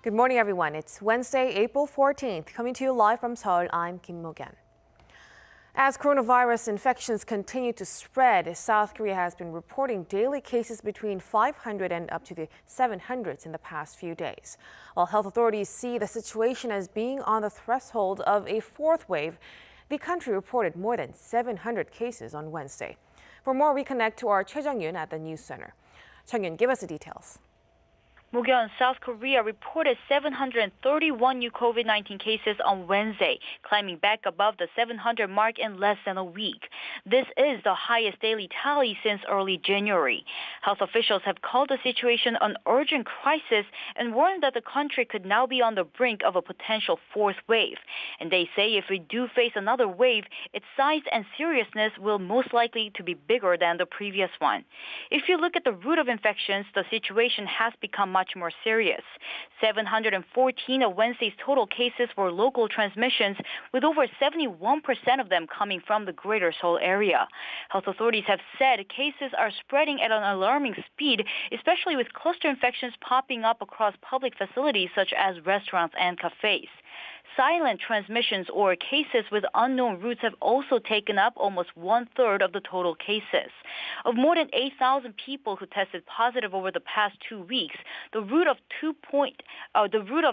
Good morning, everyone. It's Wednesday, April 14th. Coming to you live from Seoul, I'm Kim Mo-gyan. As coronavirus infections continue to spread, South Korea has been reporting daily cases between 500 and up to the 700s in the past few days. While health authorities see the situation as being on the threshold of a fourth wave, the country reported more than 700 cases on Wednesday. For more, we connect to our Choi Jung-yoon at the news center. Jung-yoon, give us the details. Mo-gyan, South Korea reported 731 new COVID-19 cases on Wednesday, climbing back above the 700 mark in less than a week. This is the highest daily tally since early January. Health officials have called the situation an urgent crisis and warned that the country could now be on the brink of a potential fourth wave. And they say if we do face another wave, its size and seriousness will most likely to be bigger than the previous one. If you look at the root of infections, the situation has become much more serious. 714 of Wednesday's total cases were local transmissions, with over 71% of them coming from the greater Seoul area. Health authorities have said cases are spreading at an alarming speed, especially with cluster infections popping up across public facilities such as restaurants and cafes. Silent transmissions or cases with unknown roots have also taken up almost 1/3 of the total cases. Of more than 8,000 people who tested positive over the past 2 weeks, the root of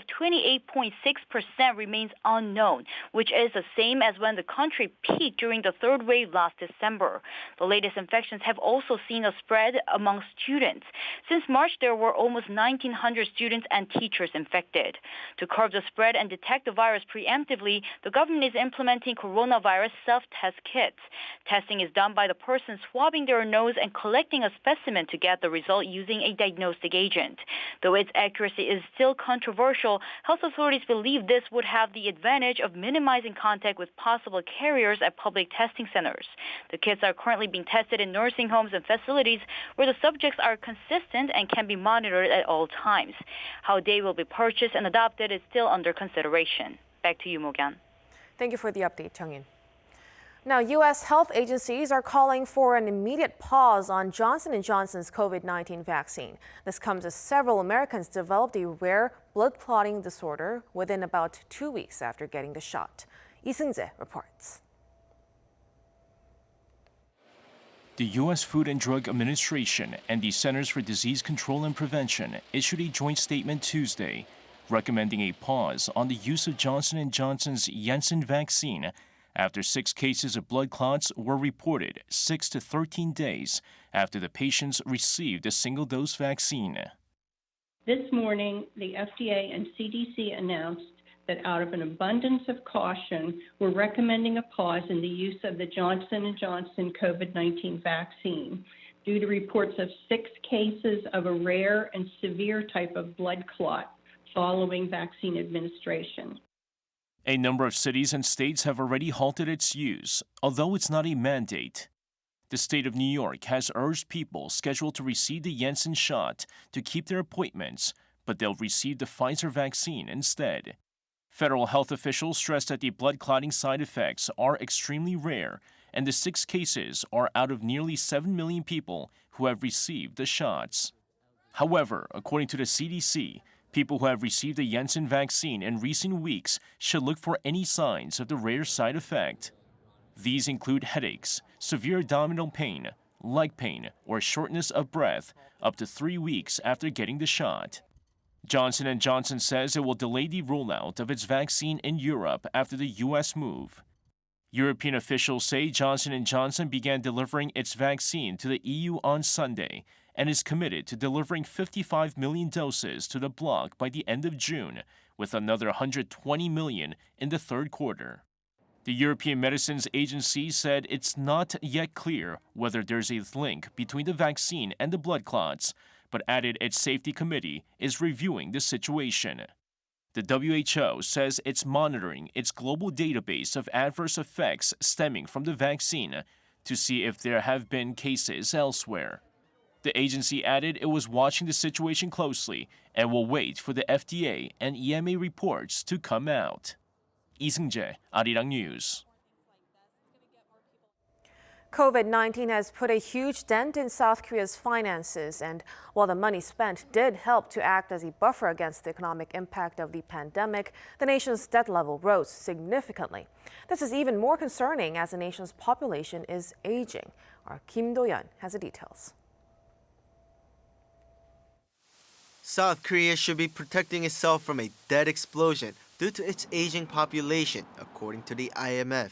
28.6% remains unknown, which is the same as when the country peaked during the third wave last December. The latest infections have also seen a spread among students. Since March, there were almost 1,900 students and teachers infected. To curb the spread and detect the virus preemptively, the government is implementing coronavirus self-test kits. Testing is done by the person swabbing their nose and collecting a specimen to get the result using a diagnostic agent. Though its accuracy is still controversial, health authorities believe this would have the advantage of minimizing contact with possible carriers at public testing centers. The kits are currently being tested in nursing homes and facilities where the subjects are consistent and can be monitored at all times. How they will be purchased and adopted is still under consideration. Back to you, Mo-gyan. Thank you for the update, Jung-in. Now, U.S. health agencies are calling for an immediate pause on Johnson & Johnson's COVID-19 vaccine. This comes as several Americans developed a rare blood clotting disorder within about 2 weeks after getting the shot. Lee Seung-jae reports. The U.S. Food and Drug Administration and the Centers for Disease Control and Prevention issued a joint statement Tuesday recommending a pause on the use of Johnson & Johnson's Janssen vaccine after 6 cases of blood clots were reported 6 to 13 days after the patients received a single-dose vaccine. This morning, the FDA and CDC announced that out of an abundance of caution, we're recommending a pause in the use of the Johnson & Johnson COVID-19 vaccine due to reports of 6 cases of a rare and severe type of blood clot following vaccine administration. A number of cities and states have already halted its use, although it's not a mandate. The state of New York has urged people scheduled to receive the Janssen shot to keep their appointments, but they'll receive the Pfizer vaccine instead. Federal health officials stressed that the blood clotting side effects are extremely rare, and the 6 cases are out of nearly 7 million people who have received the shots. However, according to the CDC, people who have received the Janssen vaccine in recent weeks should look for any signs of the rare side effect. These include headaches, severe abdominal pain, leg pain, or shortness of breath up to 3 weeks after getting the shot. Johnson & Johnson says it will delay the rollout of its vaccine in Europe after the U.S. move. European officials say Johnson & Johnson began delivering its vaccine to the EU on Sunday and is committed to delivering 55 million doses to the bloc by the end of June, with another 120 million in the third quarter. The European Medicines Agency said it's not yet clear whether there's a link between the vaccine and the blood clots, but added its safety committee is reviewing the situation. The WHO says it's monitoring its global database of adverse effects stemming from the vaccine to see if there have been cases elsewhere. The agency added it was watching the situation closely and will wait for the FDA and EMA reports to come out. Lee Seung-jae, Arirang News. COVID-19 has put a huge dent in South Korea's finances, and while the money spent did help to act as a buffer against the economic impact of the pandemic, the nation's debt level rose significantly. This is even more concerning as the nation's population is aging. Our Kim Do-yeon has the details. South Korea should be protecting itself from a debt explosion due to its aging population, according to the IMF.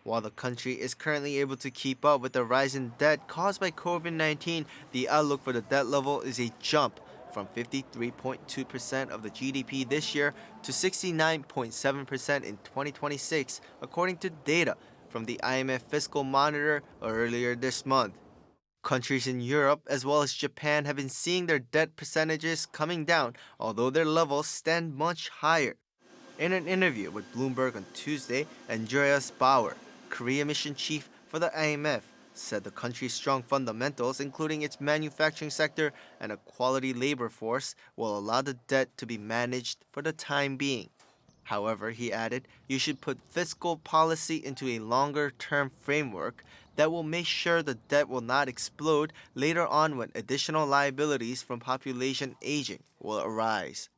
While the country is currently able to keep up with the rise in debt caused by COVID-19, the outlook for the debt level is a jump from 53.2% of the GDP this year to 69.7% in 2026, according to data from the IMF Fiscal Monitor earlier this month. Countries in Europe as well as Japan have been seeing their debt percentages coming down, although their levels stand much higher. In an interview with Bloomberg on Tuesday, Andreas Bauer, Korea Mission chief for the IMF, said the country's strong fundamentals, including its manufacturing sector and a quality labor force, will allow the debt to be managed for the time being. However, he added, you should put fiscal policy into a longer-term framework that will make sure the debt will not explode later on when additional liabilities from population aging will arise.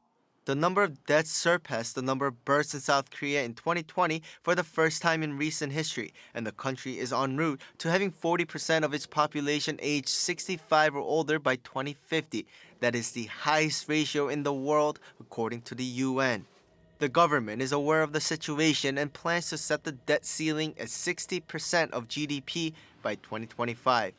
The number of deaths surpassed the number of births in South Korea in 2020 for the first time in recent history, and the country is en route to having 40% of its population aged 65 or older by 2050. That is the highest ratio in the world, according to the UN. The government is aware of the situation and plans to set the debt ceiling at 60% of GDP by 2025.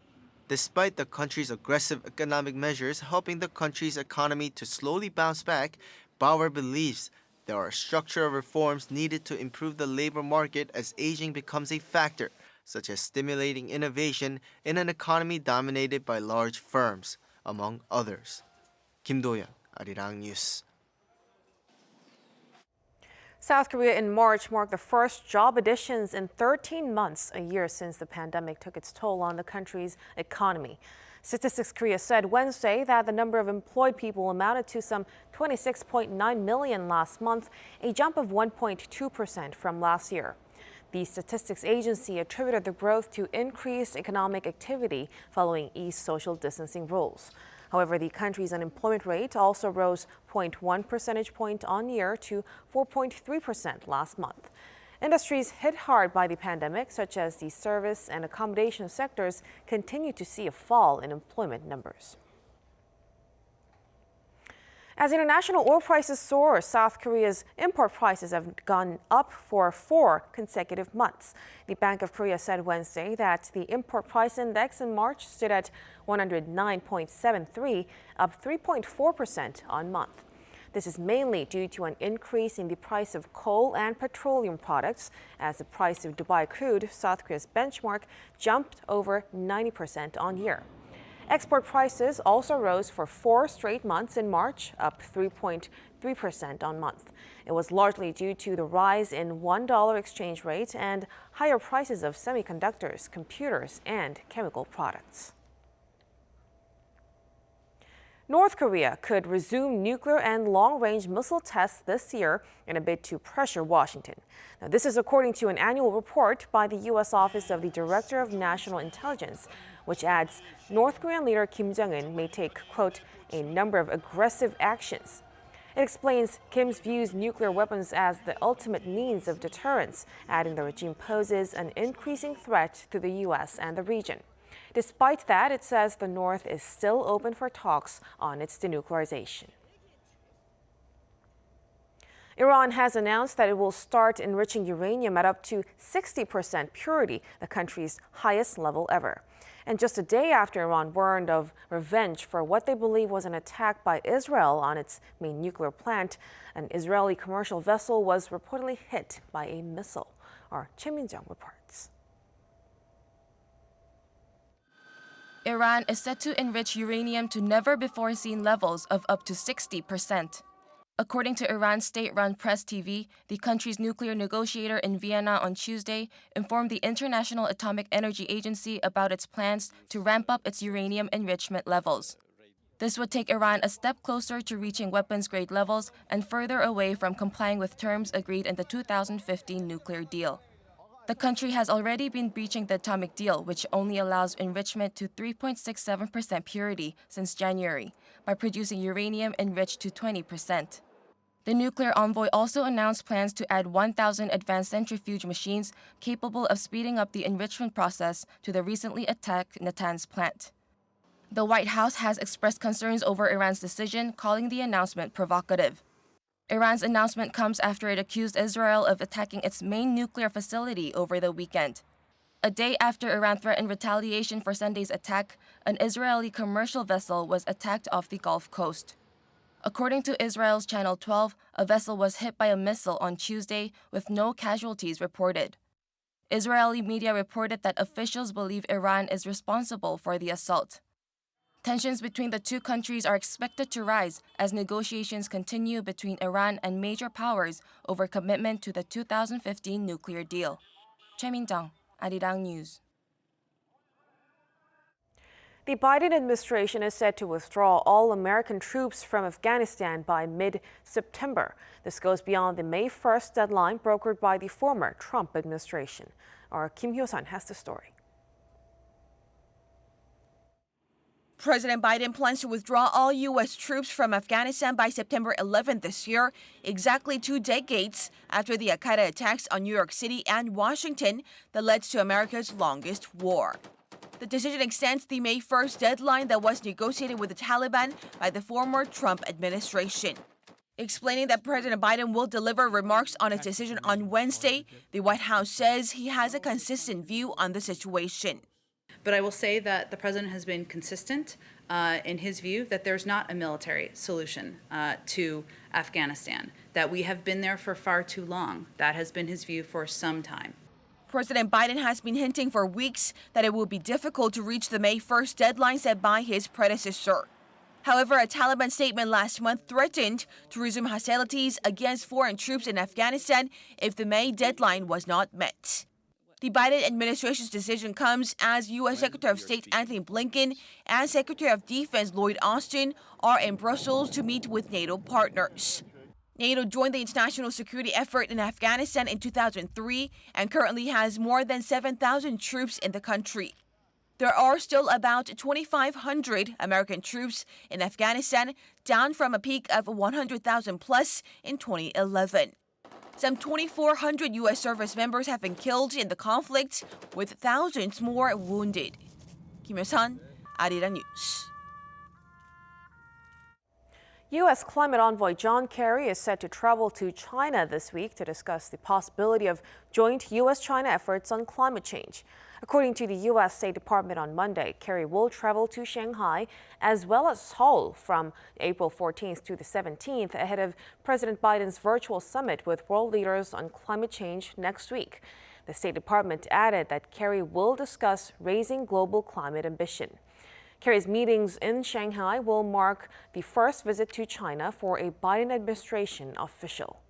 Despite the country's aggressive economic measures helping the country's economy to slowly bounce back, Bauer believes there are structural reforms needed to improve the labor market as aging becomes a factor, such as stimulating innovation in an economy dominated by large firms, among others. Kim Do-yeon, Arirang News. South Korea in March marked the first job additions in 13 months, a year since the pandemic took its toll on the country's economy. Statistics Korea said Wednesday that the number of employed people amounted to some 26.9 million last month, a jump of 1.2% from last year. The statistics agency attributed the growth to increased economic activity following eased social distancing rules. However, the country's unemployment rate also rose 0.1 percentage point on year to 4.3% last month. Industries hit hard by the pandemic, such as the service and accommodation sectors, continue to see a fall in employment numbers. As international oil prices soar, South Korea's import prices have gone up for 4 consecutive months. The Bank of Korea said Wednesday that the import price index in March stood at 109.73, up 3.4% on month. This is mainly due to an increase in the price of coal and petroleum products, as the price of Dubai crude, South Korea's benchmark, jumped over 90% on year. Export prices also rose for 4 straight months in March, up 3.3% on month. It was largely due to the rise in $1 exchange rate and higher prices of semiconductors, computers, and chemical products. North Korea could resume nuclear and long-range missile tests this year in a bid to pressure Washington. Now, this is according to an annual report by the U.S. Office of the Director of National Intelligence, which adds North Korean leader Kim Jong-un may take, quote, a number of aggressive actions. It explains Kim's views nuclear weapons as the ultimate means of deterrence, adding the regime poses an increasing threat to the U.S. and the region. Despite that, it says the North is still open for talks on its denuclearization. Iran has announced that it will start enriching uranium at up to 60% purity, the country's highest level ever. And just a day after Iran warned of revenge for what they believe was an attack by Israel on its main nuclear plant, an Israeli commercial vessel was reportedly hit by a missile. Our Chim Min-jung reports. Iran is set to enrich uranium to never-before-seen levels of up to 60%. According to Iran's state-run Press TV, the country's nuclear negotiator in Vienna on Tuesday informed the International Atomic Energy Agency about its plans to ramp up its uranium enrichment levels. This would take Iran a step closer to reaching weapons-grade levels and further away from complying with terms agreed in the 2015 nuclear deal. The country has already been breaching the atomic deal, which only allows enrichment to 3.67% purity since January, by producing uranium enriched to 20%. The nuclear envoy also announced plans to add 1,000 advanced centrifuge machines capable of speeding up the enrichment process to the recently attacked Natanz plant. The White House has expressed concerns over Iran's decision, calling the announcement provocative. Iran's announcement comes after it accused Israel of attacking its main nuclear facility over the weekend. A day after Iran threatened retaliation for Sunday's attack, an Israeli commercial vessel was attacked off the Gulf Coast. According to Israel's Channel 12, a vessel was hit by a missile on Tuesday with no casualties reported. Israeli media reported that officials believe Iran is responsible for the assault. Tensions between the two countries are expected to rise as negotiations continue between Iran and major powers over commitment to the 2015 nuclear deal. Choi Min-jung, Arirang News. The Biden administration is set to withdraw all American troops from Afghanistan by mid-September. This goes beyond the May 1st deadline brokered by the former Trump administration. Our Kim Hyo-sun has the story. President Biden plans to withdraw all U.S. troops from Afghanistan by September 11th this year, exactly 2 decades after the al-Qaeda attacks on New York City and Washington that led to America's longest war. The decision extends the May 1st deadline that was negotiated with the Taliban by the former Trump administration. Explaining that President Biden will deliver remarks on his decision on Wednesday, the White House says he has a consistent view on the situation. But I will say that the president has been consistent in his view that there's not a military solution to Afghanistan, that we have been there for far too long. That has been his view for some time. President Biden has been hinting for weeks that it will be difficult to reach the May 1st deadline set by his predecessor. However, a Taliban statement last month threatened to resume hostilities against foreign troops in Afghanistan if the May deadline was not met. The Biden administration's decision comes as U.S. Secretary of State Antony Blinken and Secretary of Defense Lloyd Austin are in Brussels to meet with NATO partners. NATO joined the international security effort in Afghanistan in 2003 and currently has more than 7,000 troops in the country. There are still about 2,500 American troops in Afghanistan, down from a peak of 100,000 plus in 2011. Some 2,400 U.S. service members have been killed in the conflict, with thousands more wounded. Kim Hyo-sun, Arirang News. U.S. climate envoy John Kerry is set to travel to China this week to discuss the possibility of joint U.S.-China efforts on climate change. According to the U.S. State Department on Monday, Kerry will travel to Shanghai as well as Seoul from April 14th to the 17th ahead of President Biden's virtual summit with world leaders on climate change next week. The State Department added that Kerry will discuss raising global climate ambition. Kerry's meetings in Shanghai will mark the first visit to China for a Biden administration official.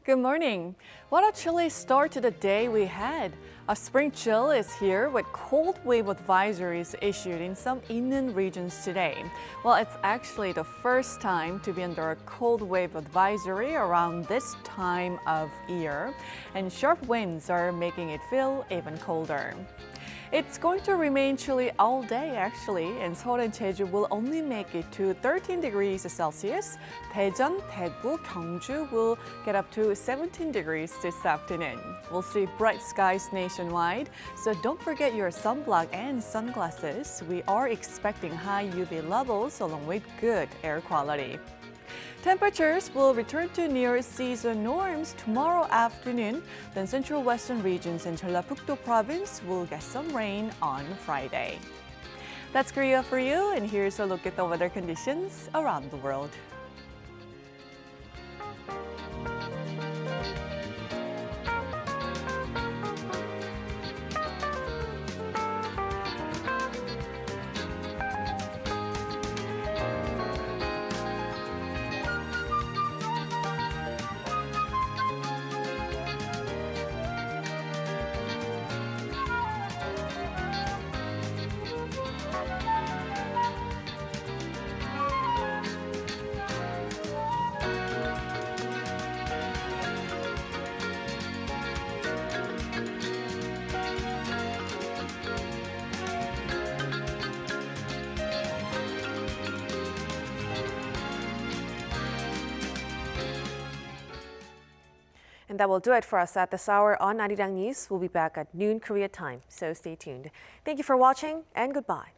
Good morning. What a chilly start to the day we had. A spring chill is here with cold wave advisories issued in some inland regions today. Well, it's actually the first time to be under a cold wave advisory around this time of year, and sharp winds are making it feel even colder. It's going to remain chilly all day, actually, and Seoul and Jeju will only make it to 13 degrees Celsius. Daejeon, Daegu, Gyeongju will get up to 17 degrees this afternoon. We'll see bright skies nationwide, so don't forget your sunblock and sunglasses. We are expecting high UV levels along with good air quality. Temperatures will return to near season norms tomorrow afternoon. Then central western regions and Jeollabuk-do province will get some rain on Friday. That's Korea for you, and here's a look at the weather conditions around the world. that will do it for us at this hour on Arirang News. We'll be back at noon Korea time, so stay tuned. Thank you for watching and goodbye.